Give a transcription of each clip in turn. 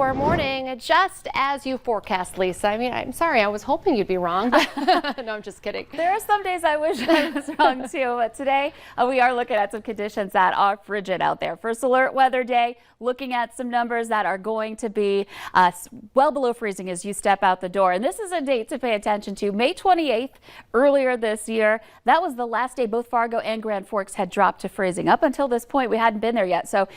For morning, just as you forecast, Lisa. I mean, I'm sorry, I was hoping you'd be wrong, but no, I'm just kidding. There are some days I wish I was wrong too, but today we are looking at some conditions that are frigid out there. First alert weather day, looking at some numbers that are going to be well below freezing as you step out the door. And this is a date to pay attention to. May 28th, earlier this year, that was the last day both Fargo and Grand Forks had dropped to freezing. Up until this point, we hadn't been there yet. So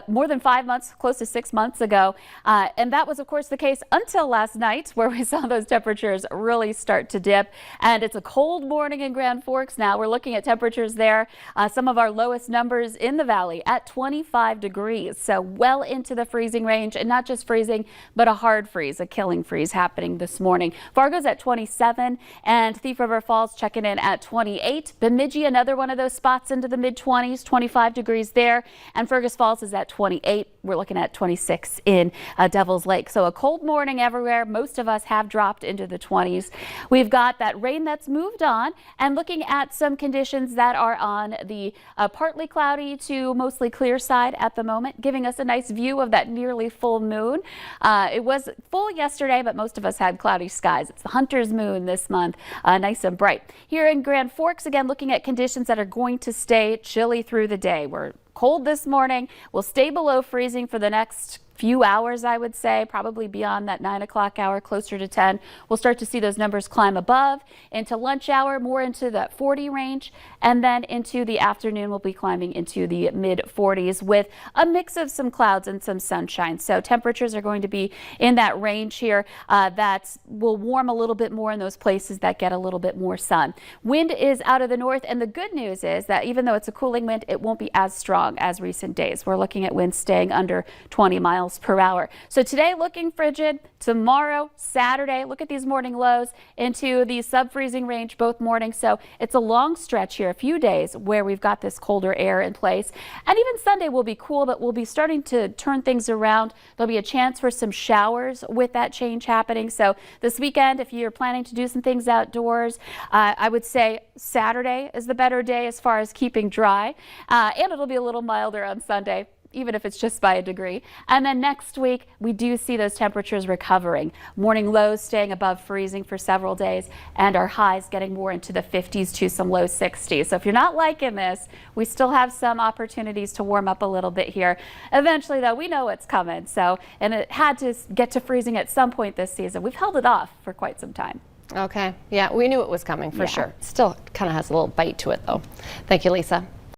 more than 5 months, close to 6 months ago. And that was, of course, the case until last night, where we saw those temperatures really start to dip. And it's a cold morning in Grand Forks now. We're looking at temperatures there. Some of our lowest numbers in the valley at 25 degrees. So well into the freezing range, and not just freezing, but a hard freeze, a killing freeze happening this morning. Fargo's at 27 and Thief River Falls checking in at 28. Bemidji, another one of those spots into the mid-20s, 25 degrees there. And Fergus Falls is at 28. We're looking at 26 in Devil's Lake. So a cold morning everywhere. Most of us have dropped into the 20s. We've got that rain that's moved on, and looking at some conditions that are on the partly cloudy to mostly clear side at the moment, giving us a nice view of that nearly full moon. It was full yesterday, but most of us had cloudy skies. It's the Hunter's moon this month, nice and bright. Here in Grand Forks, again, looking at conditions that are going to stay chilly through the day. We're cold this morning. We'll stay below freezing for the next few hours, I would say, probably beyond that 9 o'clock hour, closer to 10. We'll start to see those numbers climb above into lunch hour, more into that 40 range, and then into the afternoon we'll be climbing into the mid 40s with a mix of some clouds and some sunshine. So temperatures are going to be in that range here that will warm a little bit more in those places that get a little bit more sun. Wind is out of the north, and the good news is that even though it's a cooling wind, it won't be as strong as recent days. We're looking at winds staying under 20 miles per hour. So today looking frigid. Tomorrow, Saturday, look at these morning lows into the sub-freezing range both mornings. So it's a long stretch here, a few days where we've got this colder air in place. And even Sunday will be cool, but we'll be starting to turn things around. There'll be a chance for some showers with that change happening. So this weekend, if you're planning to do some things outdoors, I would say Saturday is the better day as far as keeping dry. And it'll be a little milder on Sunday, even if it's just by a degree. And then next week, we do see those temperatures recovering. Morning lows staying above freezing for several days, and our highs getting more into the 50s to some low 60s. So if you're not liking this, we still have some opportunities to warm up a little bit here. Eventually, though, we know it's coming. So, and it had to get to freezing at some point this season. We've held it off for quite some time. Okay. Yeah, we knew it was coming for sure. Still kind of has a little bite to it, though. Thank you, Lisa.